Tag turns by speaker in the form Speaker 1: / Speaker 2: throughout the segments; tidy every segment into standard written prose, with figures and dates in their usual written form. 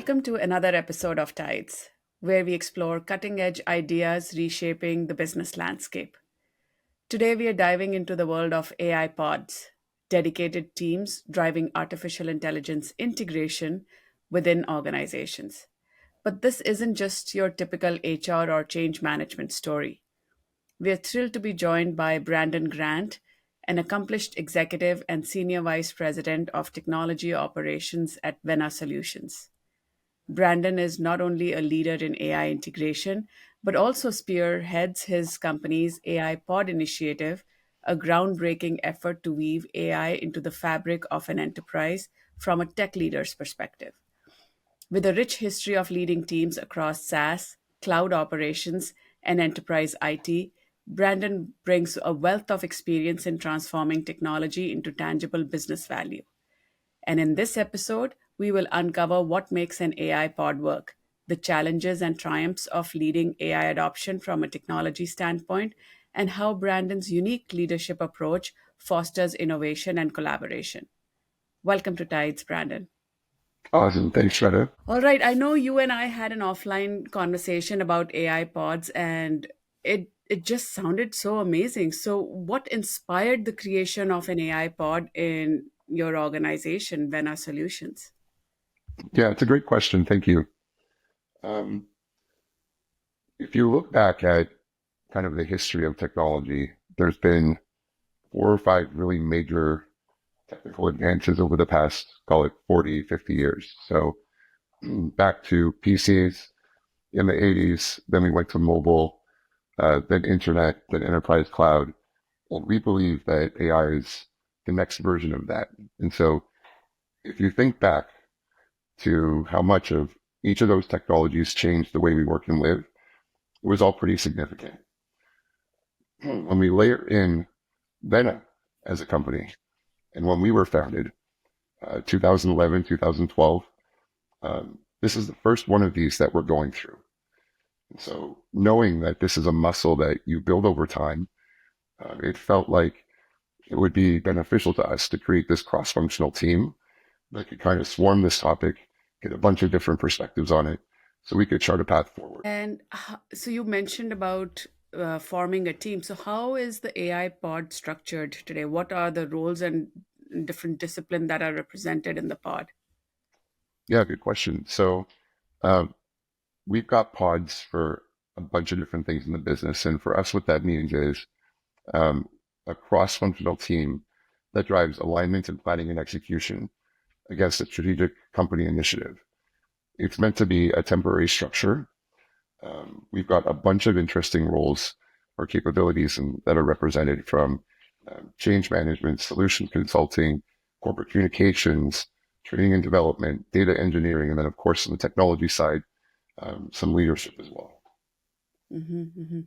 Speaker 1: Welcome to another episode of TIDES, where we explore cutting edge ideas reshaping the business landscape. Today, we are diving into the world of AI pods, dedicated teams driving artificial intelligence integration within organizations. But this isn't just your typical HR or change management story. We are thrilled to be joined by Brandon Grant, an accomplished executive and senior vice president of technology operations at Vena Solutions. Brandon is not only a leader in AI integration, but also spearheads his company's AI Pod initiative, a groundbreaking effort to weave AI into the fabric of an enterprise from a tech leader's perspective. With a rich history of leading teams across SaaS, cloud operations, and enterprise IT, Brandon brings a wealth of experience in transforming technology into tangible business value. And in this episode, we will uncover what makes an AI pod work, the challenges and triumphs of leading AI adoption from a technology standpoint, and how Brandon's unique leadership approach fosters innovation and collaboration. Welcome to Tides, Brandon.
Speaker 2: Awesome. Thanks, Shweta.
Speaker 1: All right, I know you and I had an offline conversation about AI pods, and it just sounded so amazing. So, what inspired the creation of an AI pod in your organization, Vena Solutions?
Speaker 2: Yeah, it's a great question. Thank you. Um, if you look back at kind of the history of technology, there's been 4 or 5 really major technical advances over the past, call it 40, 50 years. So back to PCs in the 80s, then we went to mobile, then internet, then enterprise cloud. And we believe that AI is the next version of that. And so if you think back to how much of each of those technologies changed the way we work and live, it was all pretty significant. When we layer in Vena as a company, and when we were founded, 2011, 2012, this is the first one of these that we're going through. And so knowing that this is a muscle that you build over time, it felt like it would be beneficial to us to create this cross-functional team that could kind of swarm this topic, get a bunch of different perspectives on it, so we could chart a path forward.
Speaker 1: And so you mentioned about forming a team. So how is the AI pod structured today? What are the roles and different disciplines that are represented in the pod?
Speaker 2: Yeah, good question. So um, we've got pods for a bunch of different things in the business. And for us, what that means is um, a cross-functional team that drives alignment and planning and execution against a strategic company initiative. It's meant to be a temporary structure. We've got a bunch of interesting roles or capabilities that are represented from change management, solution consulting, corporate communications, training and development, data engineering, and then, of course, on the technology side, some leadership as well.
Speaker 1: Hmm.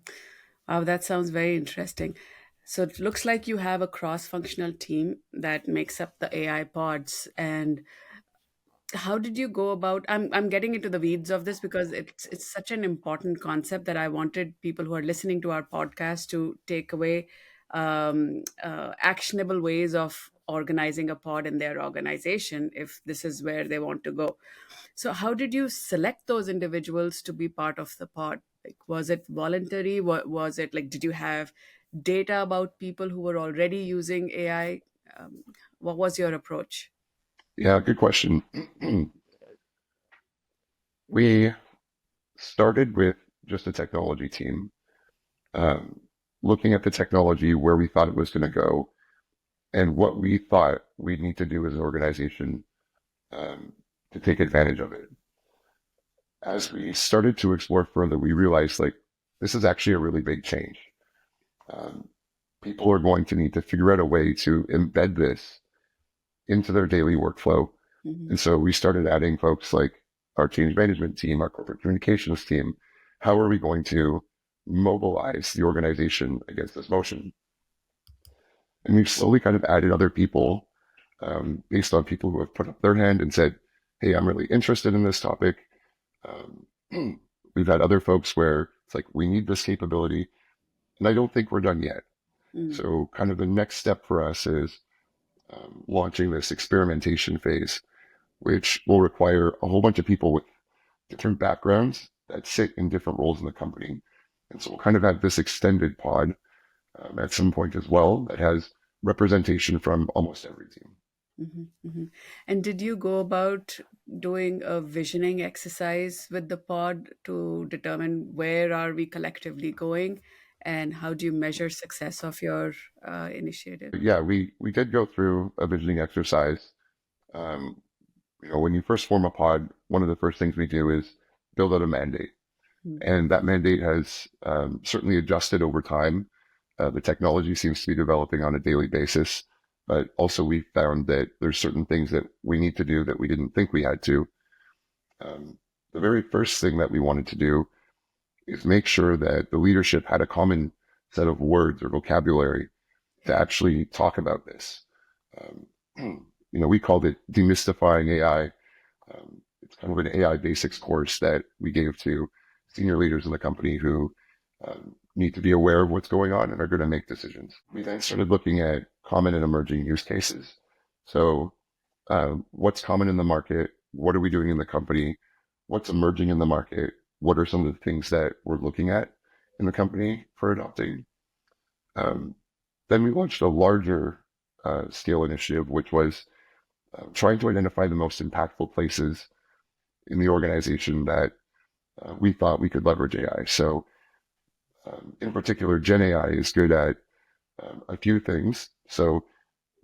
Speaker 1: Wow, that sounds very interesting. So it looks like you have a cross-functional team that makes up the AI pods. And how did you go about? I'm getting into the weeds of this because it's such an important concept that I wanted people who are listening to our podcast to take away actionable ways of organizing a pod in their organization if this is where they want to go. So how did you select those individuals to be part of the pod? Like, was it voluntary? What was it like? Did you have data about people who were already using AI? What was your approach?
Speaker 2: Yeah, good question. We started with just a technology team, um, looking at the technology, where we thought it was going to go, and what we thought we'd need to do as an organization um, to take advantage of it. As we started to explore further, we realized like this is actually a really big change. Um, People are going to need to figure out a way to embed this into their daily workflow.
Speaker 1: Mhm.
Speaker 2: And so we started adding folks like our change management team, our corporate communications team. How are we going to mobilize the organization against this motion? And we've slowly kind of added other people based on people who have put up their hand and said, hey, I'm really interested in this topic. Um, we've had other folks where it's like, we need this capability. And I don't think we're done yet.
Speaker 1: Mm.
Speaker 2: So kind of the next step for us is launching this experimentation phase which will require a whole bunch of people with different backgrounds that sit in different roles in the company. And so we'll kind of have this extended pod at some point as well that has representation from almost every team.
Speaker 1: Mhm, mhm. And did you go about doing a visioning exercise with the pod to determine where are we collectively going, and how do you measure success of your initiative?
Speaker 2: But yeah, we did go through a visioning exercise. Um, when you first form a pod, one of the first things we do is build out a mandate. And that mandate has certainly adjusted over time. The technology seems to be developing on a daily basis, but also we found that there's certain things that we need to do that we didn't think we had to. Um, the very first thing that we wanted to do is make sure that the leadership had a common set of words or vocabulary to actually talk about this. Um, we called it demystifying AI. It's kind of an AI basics course that we gave to senior leaders in the company who need to be aware of what's going on and are going to make decisions. We then started looking at common and emerging use cases. So, what's common in the market? What are we doing in the company? What's emerging in the market? What are some of the things that we're looking at in the company for adopting? Um, then we launched a larger scale initiative, which was trying to identify the most impactful places in the organization that we thought we could leverage AI. So, in particular, Gen AI is good at a few things. So,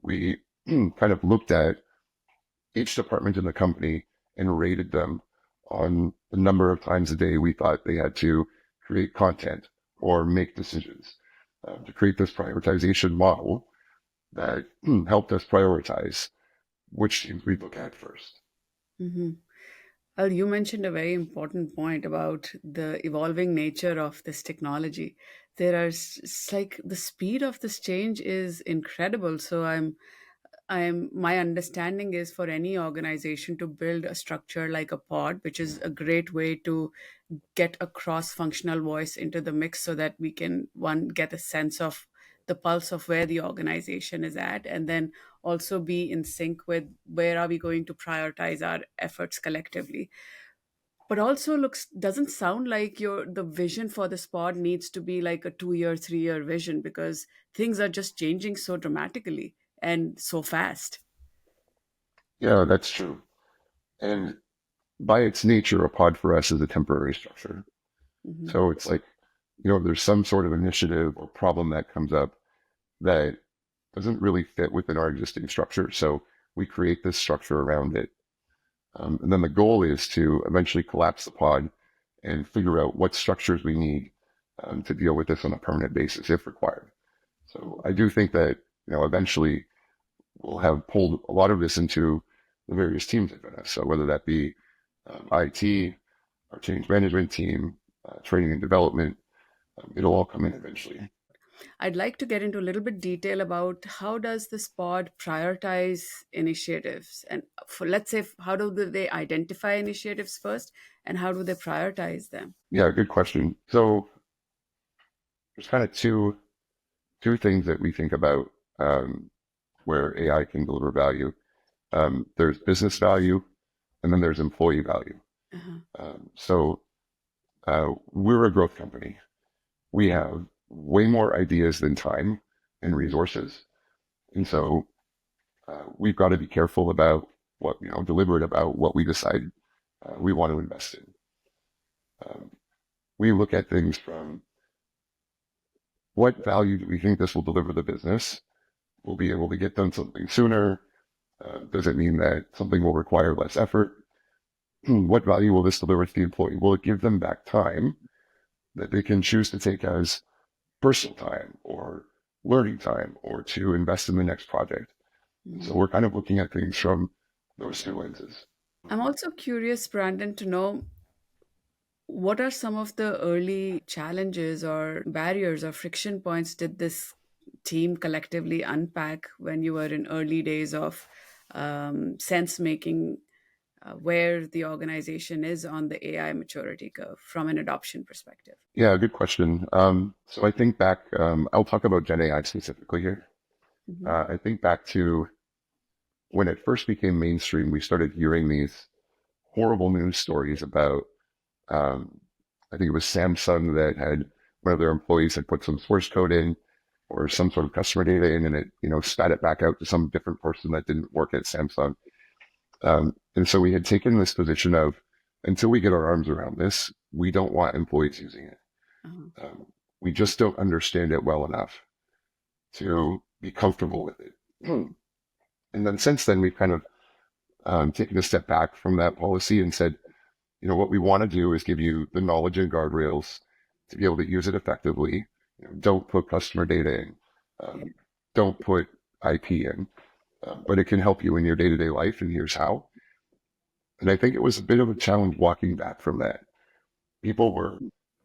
Speaker 2: we kind of looked at each department in the company and rated them on the number of times a day we thought they had to create content or make decisions to create this prioritization model that helped us prioritize which teams we look at first.
Speaker 1: Mm-hmm. Well, you mentioned a very important point about the evolving nature of this technology. It's like the speed of this change is incredible. So my understanding is for any organization to build a structure like a pod, which is a great way to get a cross functional voice into the mix so that we can one get a sense of the pulse of where the organization is at, and then also be in sync with where are we going to prioritize our efforts collectively. But also looks doesn't sound like your the vision for the spot needs to be like a 2 year 3 year vision, because things are just changing so dramatically and so fast.
Speaker 2: Yeah, that's true. And by its nature, a pod for us is a temporary structure.
Speaker 1: Hmm.
Speaker 2: So it's like, there's some sort of initiative or problem that comes up that doesn't really fit within our existing structure. So we create this structure around it. And then the goal is to eventually collapse the pod and figure out what structures we need to deal with this on a permanent basis if required. So I do think that, eventually we'll have pulled a lot of this into the various teams at Vena. So whether that be IT, our change management team, training and development, it'll all come in eventually.
Speaker 1: I'd like to get into a little bit detail about how does this pod prioritize initiatives, and for let's say how do they identify initiatives first, and how do they prioritize them?
Speaker 2: Yeah, good question. So there's kind of two things that we think about where AI can deliver value. There's business value, and then there's employee value.
Speaker 1: Uh-huh.
Speaker 2: We're a growth company. We have way more ideas than time and resources, and so we've got to be careful about deliberate about what we decide we want to invest in. Um, we look at things from what value do we think this will deliver the business? We'll be able to get done something sooner. Does it mean that something will require less effort? What value will this deliver to the employee? Will it give them back time that they can choose to take as personal time or learning time or to invest in the next project? And so
Speaker 1: Mhm.
Speaker 2: we're kind of looking at things from those two lenses.
Speaker 1: I'm also curious, Brandon, to know what are some of the early challenges or barriers or friction points did this team collectively unpack when you were in early days of sense making, where the organization is on the AI maturity curve from an adoption perspective?
Speaker 2: Yeah, good question. So I think back, I'll talk about Gen AI specifically here.
Speaker 1: Hmm.
Speaker 2: I think back to when it first became mainstream, we started hearing these horrible news stories about, um, I think it was Samsung that had one of their employees had put some source code in or some sort of customer data in, and it, spat it back out to some different person that didn't work at Samsung. And so we had taken this position of, until we get our arms around this, we don't want employees using it.
Speaker 1: Uh-huh.
Speaker 2: Um, we just don't understand it well enough to be comfortable with it. And then since then, we've kind of taken a step back from that policy and said, what we want to do is give you the knowledge and guardrails to be able to use it effectively. Don't put customer data in.
Speaker 1: Yeah.
Speaker 2: Don't put IP in, but it can help you in your day-to-day life, and here's how. And I think it was a bit of a challenge walking back from that. People were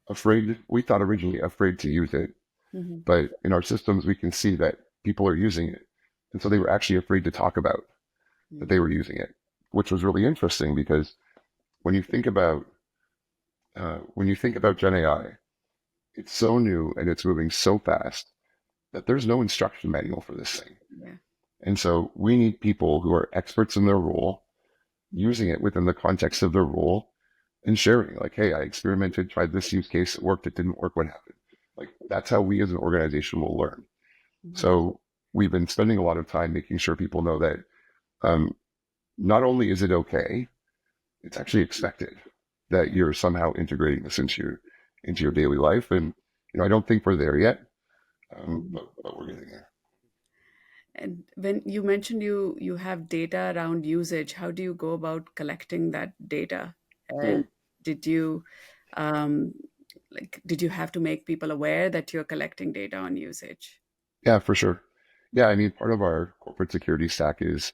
Speaker 2: afraid, we thought originally afraid to use it,
Speaker 1: Mhm.
Speaker 2: but in our systems, we can see that people are using it. And so they were actually afraid to talk about that
Speaker 1: Mm.
Speaker 2: they were using it, which was really interesting because when you think about Gen AI, it's so new and it's moving so fast that there's no instruction manual for this thing.
Speaker 1: Yeah.
Speaker 2: And so we need people who are experts in their role, using it within the context of their role and sharing, like, hey, I experimented, tried this use case, it worked, it didn't work, what happened? Like, that's how we as an organization will learn.
Speaker 1: Mhm.
Speaker 2: So we've been spending a lot of time making sure people know that um, not only is it okay, it's actually expected that
Speaker 1: Yeah.
Speaker 2: you're somehow integrating this into your daily life. And I don't think we're there yet,
Speaker 1: Mhm.
Speaker 2: but we're getting there.
Speaker 1: And when you mentioned you have data around usage, how do you go about collecting that data?
Speaker 2: Hmm.
Speaker 1: And did you um, did you have to make people aware that you're collecting data on usage?
Speaker 2: Yeah, for sure. Yeah, I mean, part of our corporate security stack is,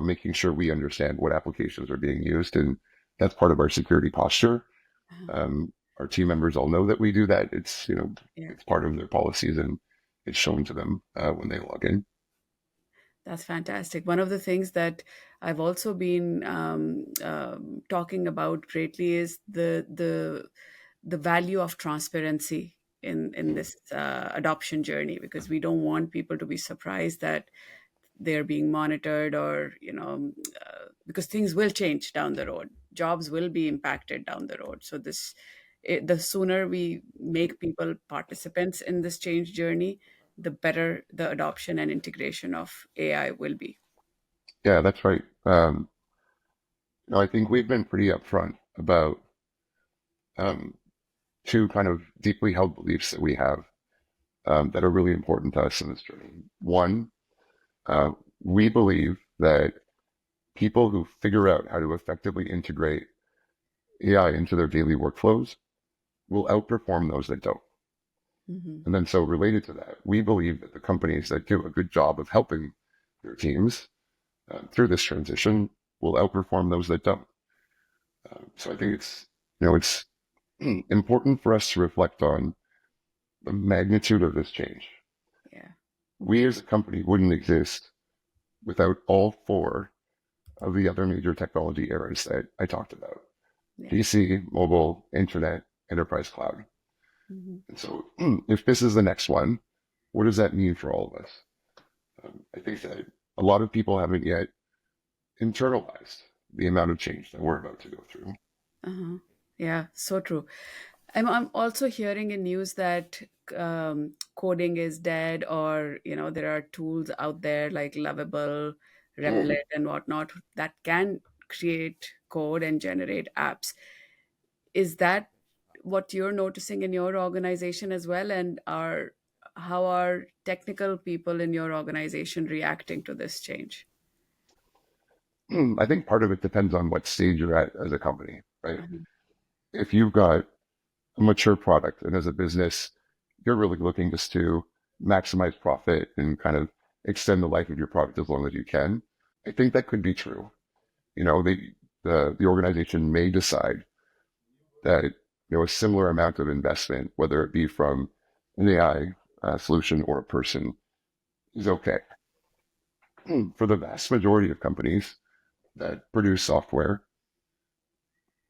Speaker 2: making sure we understand what applications are being used, and that's part of our security posture.
Speaker 1: Uh-huh.
Speaker 2: Our team members all know that we do that. It's,
Speaker 1: Yeah.
Speaker 2: it's part of their policies, and it's shown to them when they log in.
Speaker 1: That's fantastic. One of the things that I've also been talking about greatly is the value of transparency in
Speaker 2: Hmm.
Speaker 1: this adoption journey, because we don't want people to be surprised that they're being monitored, or because things will change down the road, jobs will be impacted down the road. So the sooner we make people participants in this change journey, the better the adoption and integration of AI will be.
Speaker 2: Yeah, that's right. I think we've been pretty upfront about um, two kind of deeply held beliefs that we have that are really important to us in this journey. One, uh, we believe that people who figure out how to effectively integrate AI into their daily workflows will outperform those that don't.
Speaker 1: Hmm.
Speaker 2: And then, so related to that, we believe that the companies that do a good job of helping their teams through this transition will outperform those that don't. So I think it's important for us to reflect on the magnitude of this change.
Speaker 1: Yeah.
Speaker 2: We as a company wouldn't exist without all four of the other major technology eras that I talked about:
Speaker 1: Yeah.
Speaker 2: PC, mobile, internet, enterprise cloud.
Speaker 1: Hmm.
Speaker 2: And so, if this is the next one, what does that mean for all of us? I think that a lot of people haven't yet internalized the amount of change that we're about to go through.
Speaker 1: Uh-huh. Yeah, so true. I'm also hearing in news that coding is dead, or there are tools out there like Lovable,
Speaker 2: Mm.
Speaker 1: Replit, and whatnot that can create code and generate apps. Is that what you're noticing in your organization as well? And how are technical people in your organization reacting to this change?
Speaker 2: I think part of it depends on what stage you're at as a company, right?
Speaker 1: Uh-huh.
Speaker 2: If you've got a mature product and as a business, you're really looking just to maximize profit and kind of extend the life of your product as long as you can. I think that could be true. The organization may decide that a similar amount of investment, whether it be from an AI solution or a person, is okay. For the vast majority of companies that produce software,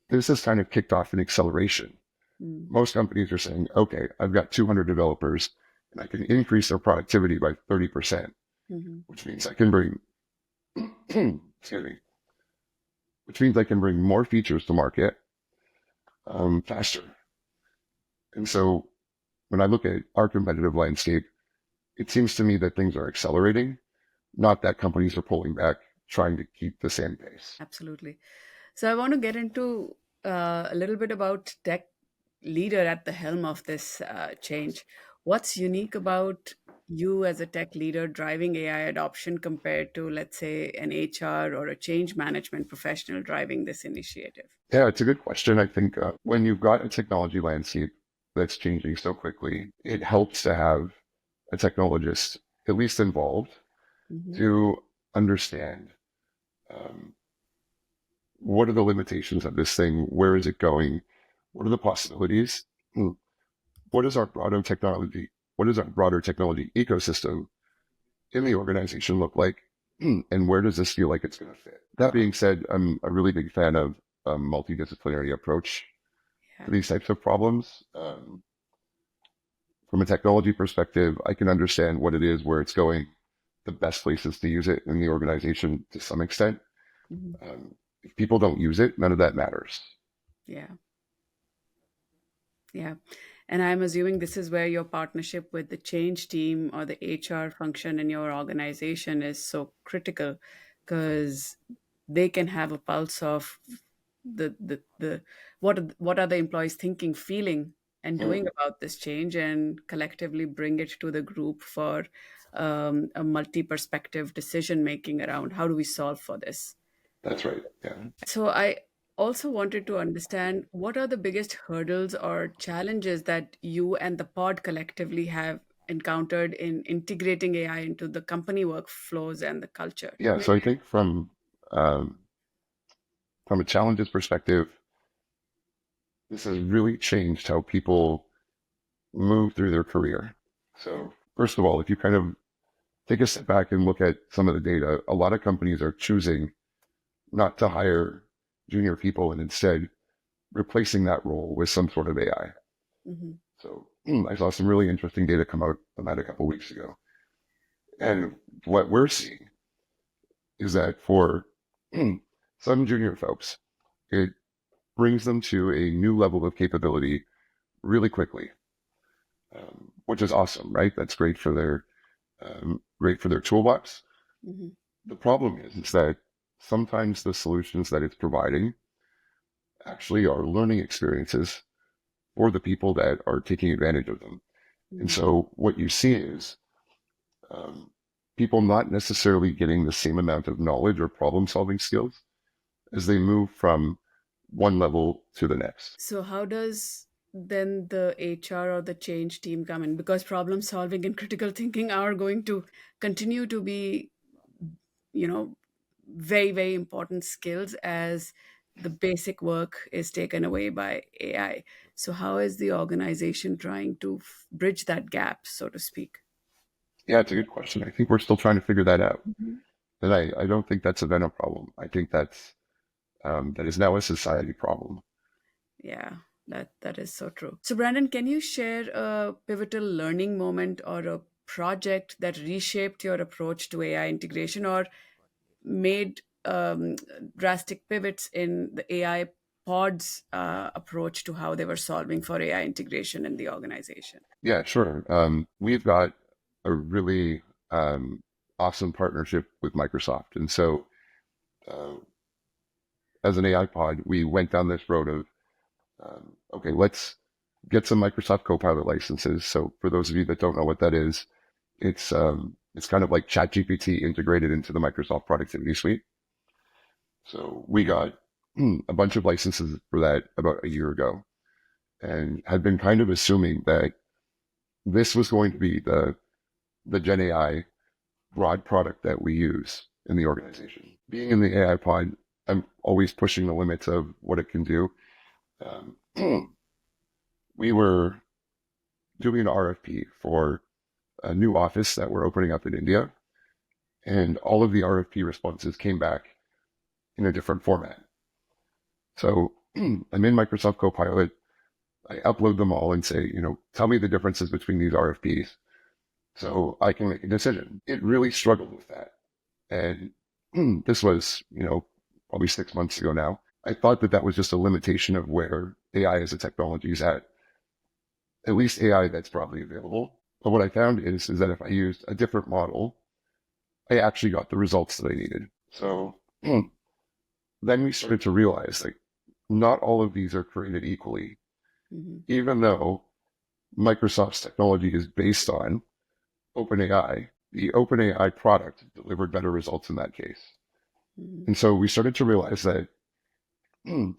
Speaker 2: this has kind of kicked off an acceleration.
Speaker 1: Mm.
Speaker 2: Most companies are saying, okay, I've got 200 developers and I can increase their productivity by 30%,
Speaker 1: Mhm.
Speaker 2: which means I can bring excuse me, which means I can bring more features to market faster. And so when I look at our competitive landscape, it seems to me that things are accelerating, not that companies are pulling back, trying to keep the same pace.
Speaker 1: Absolutely. So I want to get into a little bit about tech leader at the helm of this change. What's unique about you as a tech leader driving AI adoption compared to, let's say, an HR or a change management professional driving this initiative?
Speaker 2: Yeah, it's a good question. I think when you've got a technology landscape that's changing so quickly, it helps to have a technologist at least involved
Speaker 1: Hmm.
Speaker 2: to understand um, what are the limitations of this thing? Where is it going? What are the possibilities? Hmm. What is our broader technology? What does our broader technology ecosystem in the organization look like? And where does this feel like it's going to fit? That being said, I'm a really big fan of a multidisciplinary approach
Speaker 1: Yeah.
Speaker 2: to these types of problems. From a technology perspective, I can understand what it is, where it's going, the best places to use it in the organization to some extent.
Speaker 1: Mhm.
Speaker 2: If people don't use it, none of that matters.
Speaker 1: Yeah. Yeah. And I'm assuming this is where your partnership with the change team or the HR function in your organization is so critical because they can have a pulse of the what are the employees thinking, feeling, and doing
Speaker 2: Mm,
Speaker 1: about this change, and collectively bring it to the group for a multi-perspective decision making around how do we solve for this.
Speaker 2: that's right. Yeah.
Speaker 1: So I also wanted to understand what are the biggest hurdles or challenges that you and the pod collectively have encountered in integrating AI into the company workflows and the culture.
Speaker 2: Yeah. So I think from a challenges perspective, this has really changed how people move through their career.
Speaker 1: Yeah.
Speaker 2: So first of all, if you kind of take a step back and look at some of the data, a lot of companies are choosing not to hire junior people and instead replacing that role with some sort of AI.
Speaker 1: Hmm.
Speaker 2: So I saw some really interesting data come out on that a couple of weeks ago. And what we're seeing is that for some junior folks, it brings them to a new level of capability really quickly, which is awesome, right? That's great for their toolbox.
Speaker 1: Hmm.
Speaker 2: The problem is that sometimes the solutions that it's providing actually are learning experiences for the people that are taking advantage of them. And
Speaker 1: Hmm.
Speaker 2: so what you see is um, people not necessarily getting the same amount of knowledge or problem solving skills as they move from one level to the next.
Speaker 1: So how does then the HR or the change team come in? Because problem solving and critical thinking are going to continue to be, you know, very, very important skills as the basic work is taken away by AI. So, how is the organization trying to bridge that gap, so to speak?
Speaker 2: Yeah, it's a good question. I think we're still trying to figure that out.
Speaker 1: Mhm.
Speaker 2: And I don't think that's a Vena problem. I think that is now a society problem.
Speaker 1: Yeah, that is so true. So, Brandon, can you share a pivotal learning moment or a project that reshaped your approach to AI integration or made drastic pivots in the AI pods approach to how they were solving for AI integration in the organization?
Speaker 2: Yeah, sure. We've got a really awesome partnership with Microsoft. And so, uh, as an AI pod, we went down this road of, okay, let's get some Microsoft Copilot licenses. So, for those of you that don't know what that is, it's kind of like ChatGPT integrated into the Microsoft Productivity Suite. So, we got a bunch of licenses for that about a year ago, and had been kind of assuming that this was going to be the Gen AI broad product that we use in the organization. Being in the AI pod, I'm always pushing the limits of what it can do. Um, we were doing an RFP for a new office that we're opening up in India, and all of the RFP responses came back in a different format. So I'm in Microsoft Copilot. I upload them all and say, tell me the differences between these RFPs so I can make a decision. It really struggled with that. And this was, probably 6 months ago now. I thought that that was just a limitation of where AI as a technology is at least AI that's probably available. But what I found is that if I used a different model, I actually got the results that I needed. So then we started to realize like not all of these are created equally,
Speaker 1: Mhm.
Speaker 2: even though Microsoft's technology is based on OpenAI. The OpenAI product delivered better results in that case.
Speaker 1: Mhm.
Speaker 2: And so we started to realize that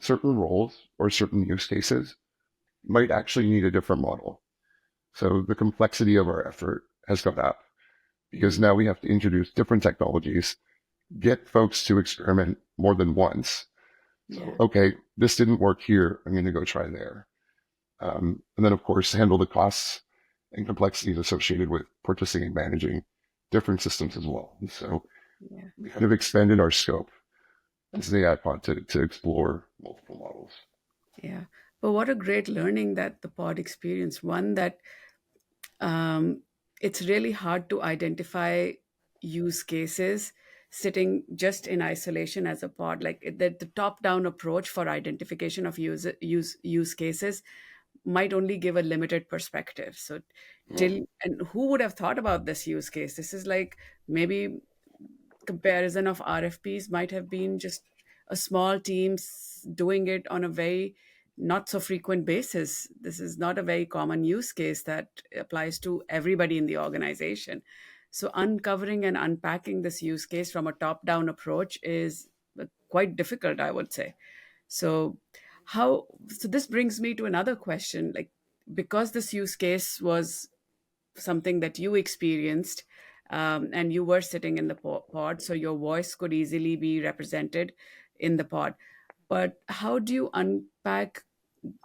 Speaker 2: certain roles or certain use cases might actually need a different model. So the complexity of our effort has gone up because
Speaker 1: Mhm.
Speaker 2: now we have to introduce different technologies, get folks to experiment more than once. So,
Speaker 1: Yeah.
Speaker 2: okay, this didn't work here. I'm going to go try there. And then, of course, handle the costs and complexities associated with purchasing and managing different systems as well. And so
Speaker 1: Yeah.
Speaker 2: we kind of expanded our scope as the iPod to explore multiple models.
Speaker 1: Yeah. But what a great learning that the pod experienced. One that um, it's really hard to identify use cases sitting just in isolation as a pod. Like the top-down approach for identification of use cases might only give a limited perspective. So
Speaker 2: Mm.
Speaker 1: till and who would have thought about this use case? This is like maybe comparison of RFPs might have been just a small teams doing it on a very not so frequent basis. This is not a very common use case that applies to everybody in the organization. So uncovering and unpacking this use case from a top down approach is quite difficult, I would say. So so this brings me to another question, like because this use case was something that you experienced, and you were sitting in the pod, so your voice could easily be represented in the pod. But how do you unpack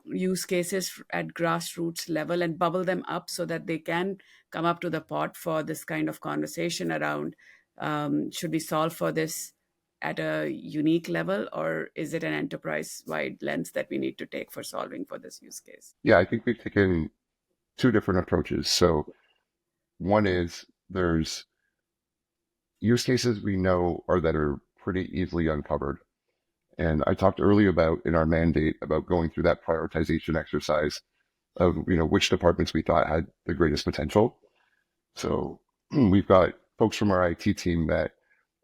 Speaker 1: use cases at grassroots level and bubble them up so that they can come up to the pod for this kind of conversation around, should we solve for this at a unique level, or is it an enterprise wide lens that we need to take for solving for this use case?
Speaker 2: Yeah, I think we've taken two different approaches. So one is there's use cases we know are that are pretty easily uncovered. And I talked earlier about in our mandate about going through that prioritization exercise of, which departments we thought had the greatest potential. So we've got folks from our IT team that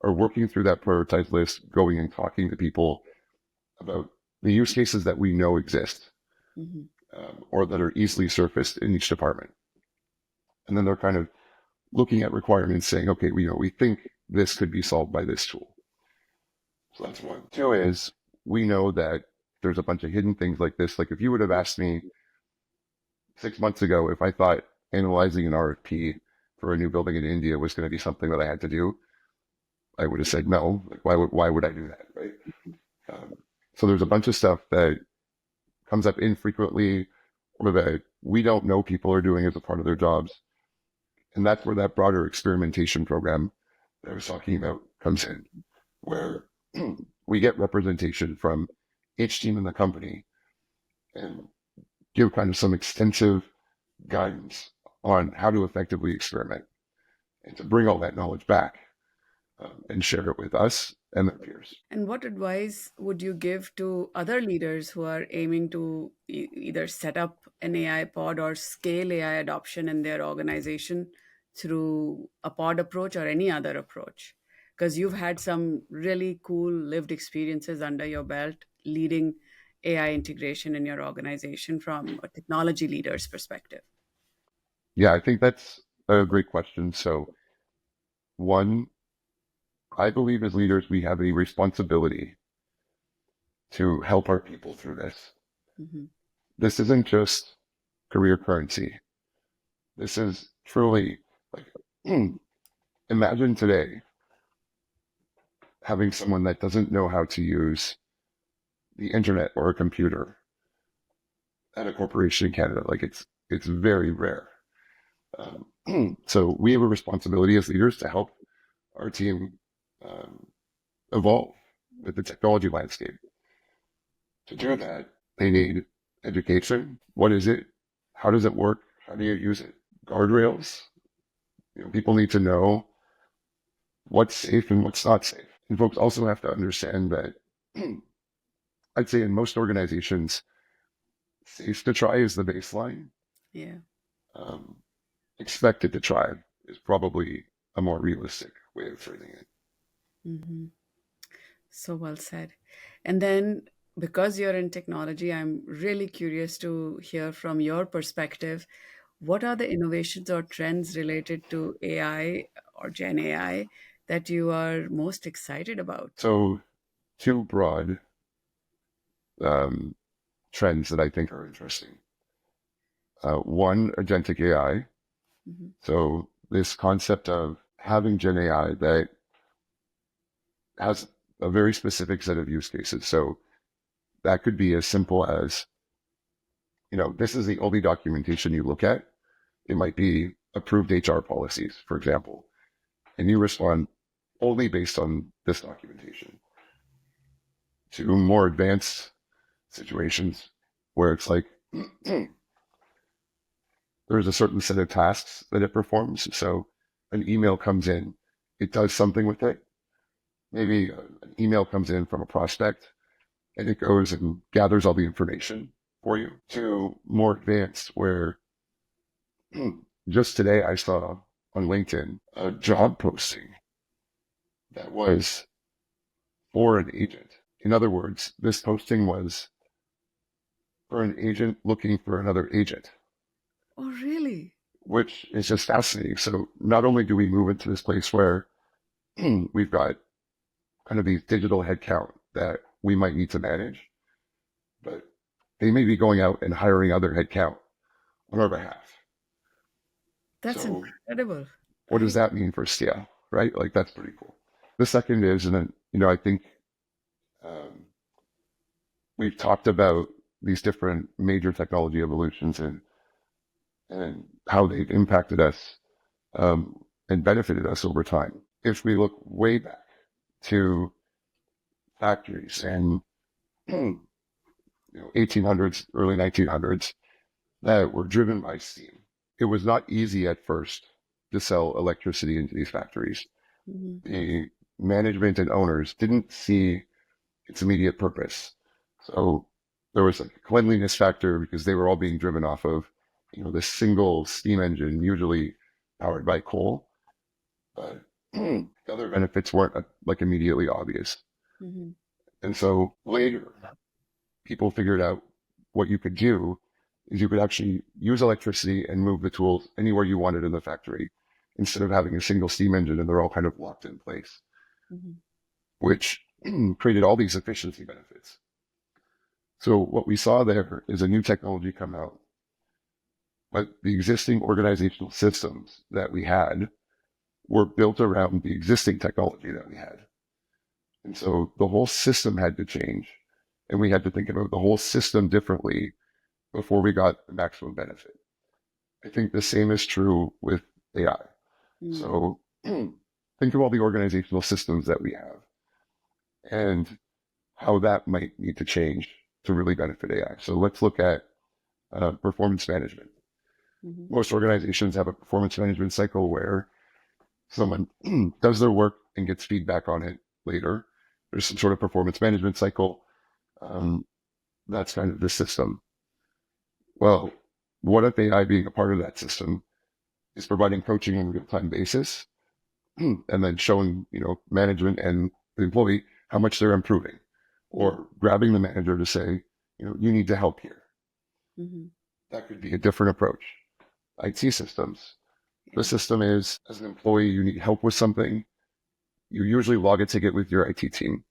Speaker 2: are working through that prioritized list, going and talking to people about the use cases that we know exist,
Speaker 1: Mhm.
Speaker 2: or that are easily surfaced in each department. And then they're kind of looking at requirements saying, okay, we think this could be solved by this tool. So that's one. Two is we know that there's a bunch of hidden things like this. Like if you would have asked me 6 months ago if I thought analyzing an RFP for a new building in India was going to be something that I had to do, I would have said no. Like why would I do that, right? Um, so there's a bunch of stuff that comes up infrequently or that we don't know people are doing as a part of their jobs. And that's where that broader experimentation program that I was talking about comes in, where we get representation from each team in the company and give kind of some extensive guidance on how to effectively experiment and to bring all that knowledge back, and share it with us and their peers.
Speaker 1: And what advice would you give to other leaders who are aiming to either set up an AI pod or scale AI adoption in their organization through a pod approach or any other approach? Because you've had some really cool lived experiences under your belt leading AI integration in your organization from a technology leader's perspective.
Speaker 2: Yeah, I think that's a great question. So, one, I believe as leaders, we have a responsibility to help our people through this.
Speaker 1: Hmm.
Speaker 2: This isn't just career currency. This is truly like, imagine today having someone that doesn't know how to use the internet or a computer at a corporation in Canada. Like it's very rare. So we have a responsibility as leaders to help our team um, evolve with the technology landscape. To do that, they need education. What is it? How does it work? How do you use it? Guardrails. People need to know what's safe and what's not safe. And folks also have to understand that I'd say in most organizations, safe to try is the baseline.
Speaker 1: Yeah.
Speaker 2: Um, Expected to try is probably a more realistic way of phrasing it.
Speaker 1: Hmm. So well said. And then, because you're in technology, I'm really curious to hear from your perspective. What are the innovations or trends related to AI or Gen AI that you are most excited about?
Speaker 2: So, two broad um, trends that I think are interesting. One, agentic AI.
Speaker 1: Hmm.
Speaker 2: So, this concept of having Gen AI that has a very specific set of use cases. So, that could be as simple as, this is the only documentation you look at. It might be approved HR policies, for example, and you respond only based on this documentation. To more advanced situations where it's like there's a certain set of tasks that it performs. So an email comes in, it does something with it. Maybe an email comes in from a prospect and it goes and gathers all the information for you. To more advanced where just today I saw on LinkedIn a job posting that was for an agent. In other words, this posting was for an agent looking for another agent,
Speaker 1: Oh, really?
Speaker 2: which is just fascinating. So not only do we move into this place where we've got kind of these digital headcount that we might need to manage, but they may be going out and hiring other headcount on our behalf.
Speaker 1: That's
Speaker 2: So
Speaker 1: incredible,
Speaker 2: what does
Speaker 1: right?
Speaker 2: that mean for scale, right? Like that's pretty cool. The second is, and then, I think um, we've talked about these different major technology evolutions and how they've impacted us and benefited us over time. If we look way back to factories and 1800s, early 1900s that were driven by steam, it was not easy at first to sell electricity into these factories.
Speaker 1: Hmm.
Speaker 2: The management and owners didn't see its immediate purpose. So there was a cleanliness factor because they were all being driven off of, this single steam engine, usually powered by coal. But the other benefits weren't like immediately obvious.
Speaker 1: Hmm.
Speaker 2: And so later, people figured out what you could do is you could actually use electricity and move the tools anywhere you wanted in the factory instead of having a single steam engine and they're all kind of locked in place,
Speaker 1: Hmm.
Speaker 2: which created all these efficiency benefits. So what we saw there is a new technology come out, but the existing organizational systems that we had were built around the existing technology that we had. And so the whole system had to change and we had to think about the whole system differently before we got the maximum benefit. I think the same is true with AI.
Speaker 1: Mm.
Speaker 2: So think of all the organizational systems that we have and how that might need to change to really benefit AI. So let's look at performance management.
Speaker 1: Hmm.
Speaker 2: Most organizations have a performance management cycle where someone does their work and gets feedback on it later. There's some sort of performance management cycle. Um, that's kind of the system. Well, what if AI being a part of that system is providing coaching on a real-time basis and then showing, management and the employee how much they're improving
Speaker 1: Mm.
Speaker 2: or grabbing the manager to say, you need to help here.
Speaker 1: Hmm.
Speaker 2: That could be a different approach. IT systems. The
Speaker 1: Yeah.
Speaker 2: system is, as an employee, you need help with something. You usually log a ticket with your IT team.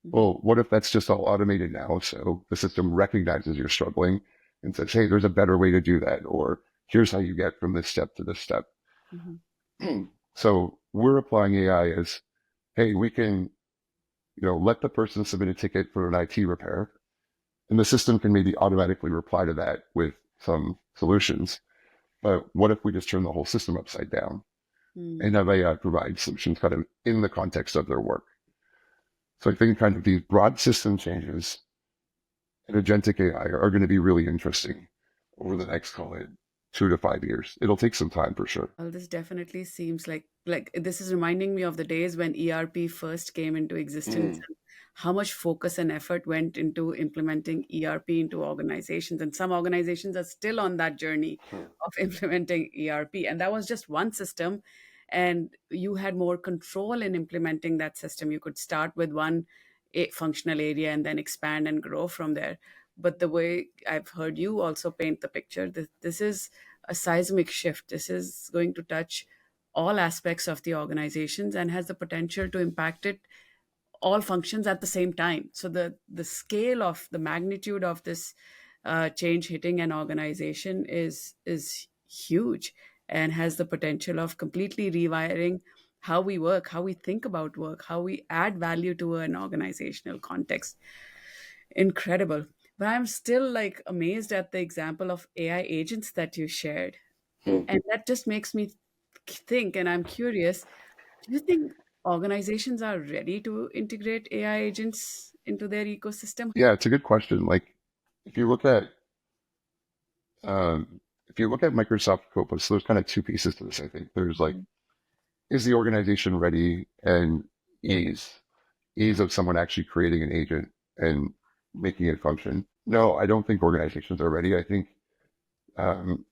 Speaker 1: Hmm.
Speaker 2: Well, what if that's just all automated now? So the system recognizes you're struggling and says, hey, there's a better way to do that. Or here's how you get from this step to this step.
Speaker 1: Hmm.
Speaker 2: So we're applying AI as, hey, we can, let the person submit a ticket for an IT repair and the system can maybe automatically reply to that with some solutions. But what if we just turn the whole system upside down
Speaker 1: Mm.
Speaker 2: and have AI provide solutions kind of in the context of their work? So I think kind of these broad system changes and agentic AI are going to be really interesting over the next, call it 2 to 5 years. It'll take some time for sure.
Speaker 1: Well, this definitely seems like this is reminding me of the days when ERP first came into existence
Speaker 2: Mm,
Speaker 1: and how much focus and effort went into implementing ERP into organizations. And some organizations are still on that journey
Speaker 2: mm,
Speaker 1: of implementing ERP. And that was just one system. And you had more control in implementing that system. You could start with one functional area and then expand and grow from there. But the way I've heard you also paint the picture, this is a seismic shift. This is going to touch all aspects of the organizations and has the potential to impact it all functions at the same time. So the scale of the magnitude of this change hitting an organization is huge and has the potential of completely rewiring how we work, how we think about work, how we add value to an organizational context. Incredible. But I'm still like amazed at the example of AI agents that you shared.
Speaker 2: mm.
Speaker 1: And that just makes me think, and I'm curious, do you think organizations are ready to integrate AI agents into their ecosystem?
Speaker 2: Yeah, it's a good question. Like if you look at um, if you look at Microsoft Copilot, so there's kind of two pieces to this. I think there's like, is the organization ready, and ease of someone actually creating an agent and making it function. No, I don't think organizations are ready. I think um,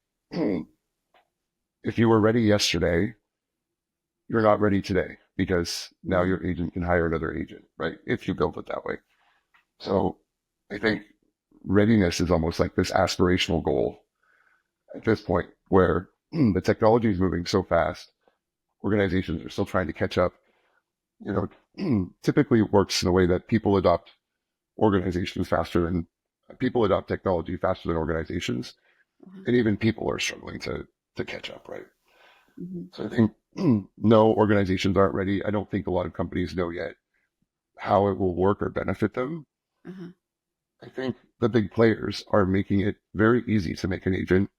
Speaker 2: if you were ready yesterday, you're not ready today because now
Speaker 1: Mhm,
Speaker 2: your agent can hire another agent, right? If you build it that way. So I think readiness is almost like this aspirational goal at this point where the technology is moving so fast, organizations are still trying to catch up. You typically it works in a way that organizations faster than people adopt technology faster than organizations,
Speaker 1: uh-huh,
Speaker 2: and even people are struggling to catch up, right?
Speaker 1: mhm,
Speaker 2: So I think no, organizations aren't ready. I don't think a lot of companies know yet how it will work or benefit them.
Speaker 1: uh-huh,
Speaker 2: I think the big players are making it very easy to make an agent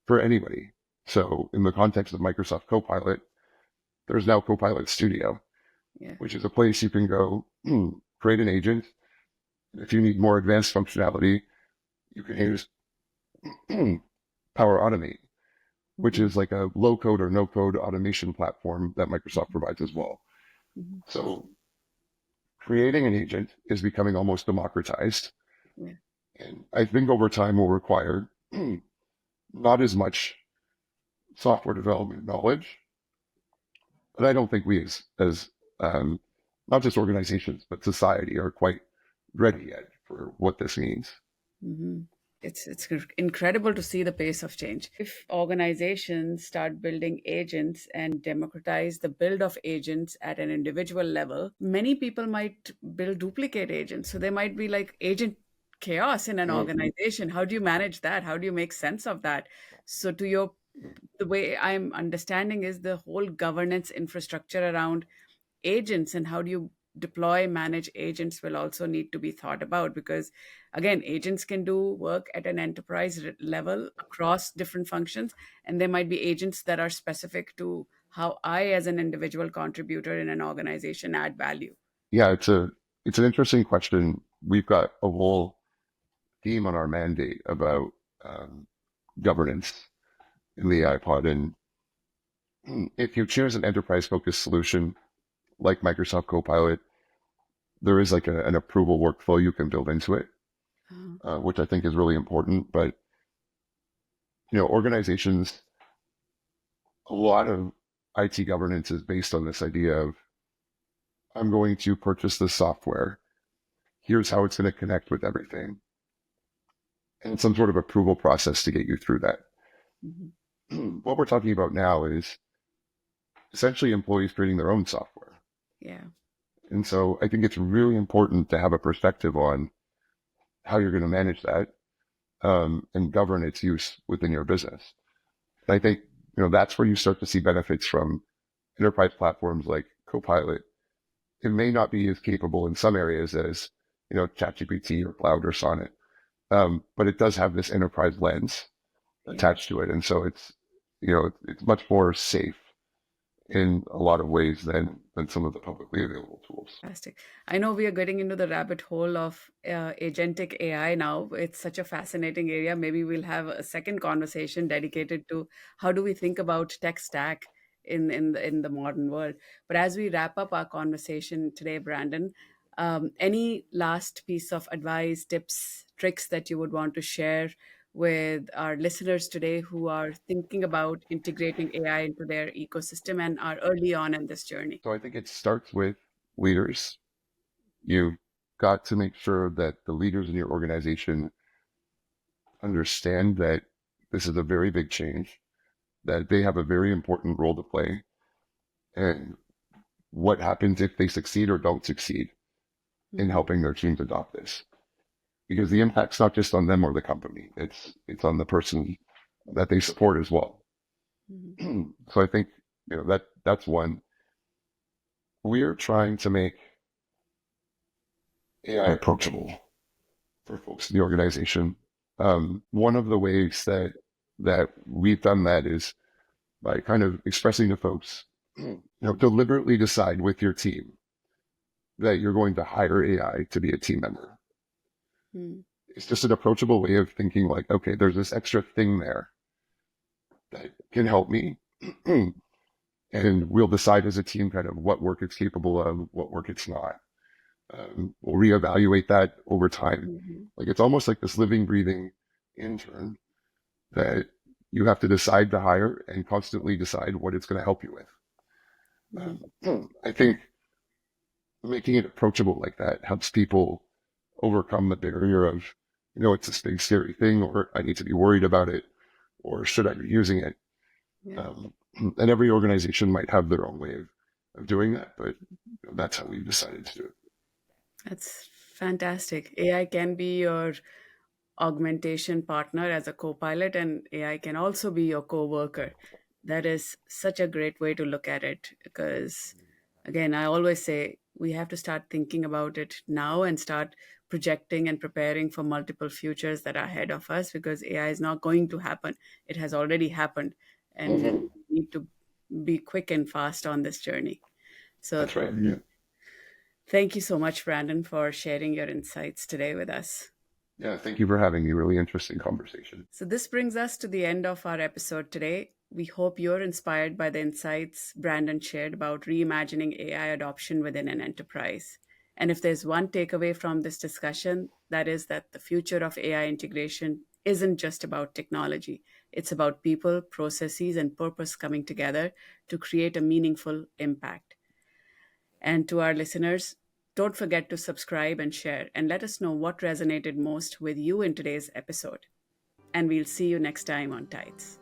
Speaker 2: for anybody. So in the context of Microsoft Copilot, there's now Copilot Studio,
Speaker 1: yeah.
Speaker 2: which is a place you can go create an agent. If you need more advanced functionality, you can use Power Automate, which
Speaker 1: Mhm,
Speaker 2: is like a low code or no code automation platform that Microsoft provides as well.
Speaker 1: mhm,
Speaker 2: So creating an agent is becoming almost democratized.
Speaker 1: yeah.
Speaker 2: And I think over time will require not as much software development knowledge, but I don't think we as not just organizations, but society are quite ready yet for what this means.
Speaker 1: Mhm. It's incredible to see the pace of change. If organizations start building agents and democratize the build of agents at an individual level, many people might build duplicate agents. So there might be like agent chaos in an
Speaker 2: Mm.
Speaker 1: organization. How do you manage that? How do you make sense of that? So to your the way I'm understanding is the whole governance infrastructure around agents and how do you deploy manage agents will also need to be thought about because again agents can do work at an enterprise level across different functions and there might be agents that are specific to how I as an individual contributor in an organization add value.
Speaker 2: Yeah, it's an interesting question. We've got a whole theme on our mandate about um, governance in the iPod, and if you choose an enterprise focused solution like Microsoft Copilot, there is like an approval workflow you can build into it,
Speaker 1: uh,
Speaker 2: which I think is really important. But organizations, a lot of IT governance is based on this idea of I'm going to purchase this software. Here's how it's going to connect with everything, and some sort of approval process to get you through that.
Speaker 1: mhm.
Speaker 2: What we're talking about now is essentially employees creating their own software.
Speaker 1: Yeah.
Speaker 2: And so I think it's really important to have a perspective on how you're going to manage that and govern its use within your business. And I think, that's where you start to see benefits from enterprise platforms like Copilot. It may not be as capable in some areas as, ChatGPT or Cloud or Sonnet, but it does have this enterprise lens
Speaker 1: Yeah.
Speaker 2: attached to it. And so it's much more safe in a lot of ways than some of the publicly available tools.
Speaker 1: Fantastic. I know we are getting into the rabbit hole of agentic AI now. It's such a fascinating area. Maybe we'll have a second conversation dedicated to how do we think about tech stack in the modern world. But as we wrap up our conversation today, Brandon, any last piece of advice, tips, tricks that you would want to share with our listeners today who are thinking about integrating AI into their ecosystem and are early on in this journey?
Speaker 2: So I think it starts with leaders. You've got to make sure that the leaders in your organization understand that this is a very big change, that they have a very important role to play, and what happens if they succeed or don't succeed in
Speaker 1: Mhm.
Speaker 2: helping their teams adopt this. Because the impact's not just on them or the company, it's on the person that they support as well.
Speaker 1: Mhm.
Speaker 2: So I think that's one. We're trying to make AI approachable for folks in the organization. One of the ways that we've done that is by kind of expressing to folks, deliberately decide with your team that you're going to hire AI to be a team member.
Speaker 1: Mhm.
Speaker 2: It's just an approachable way of thinking like, okay, there's this extra thing there that can help me. And we'll decide as a team kind of what work it's capable of, what work it's not. We'll reevaluate that over time.
Speaker 1: Mhm.
Speaker 2: Like it's almost like this living, breathing intern that you have to decide to hire and constantly decide what it's going to help you with.
Speaker 1: Mhm.
Speaker 2: I think making it approachable like that helps people overcome the barrier of, it's this big scary thing, or I need to be worried about it, or should I be using it?
Speaker 1: Yeah,
Speaker 2: Um, and every organization might have their own way of doing that, but that's how we've decided to do it.
Speaker 1: that's fantastic. AI can be your augmentation partner as a co-pilot, and AI can also be your co-worker. That is such a great way to look at it because, again, I always say we have to start thinking about it now and start projecting and preparing for multiple futures that are ahead of us because AI is not going to happen. It has already happened, and we
Speaker 2: Mhm.
Speaker 1: need to be quick and fast on this journey. So,
Speaker 2: That's right. Yeah.
Speaker 1: thank you so much, Brandon, for sharing your insights today with us.
Speaker 2: Yeah. Thank you for having me. Really interesting conversation.
Speaker 1: So, this brings us to the end of our episode today. We hope you're inspired by the insights Brandon shared about reimagining AI adoption within an enterprise. And if there's one takeaway from this discussion, that is that the future of AI integration isn't just about technology, it's about people, processes, and purpose coming together to create a meaningful impact. And to our listeners, don't forget to subscribe and share, and let us know what resonated most with you in today's episode. And we'll see you next time on Tides.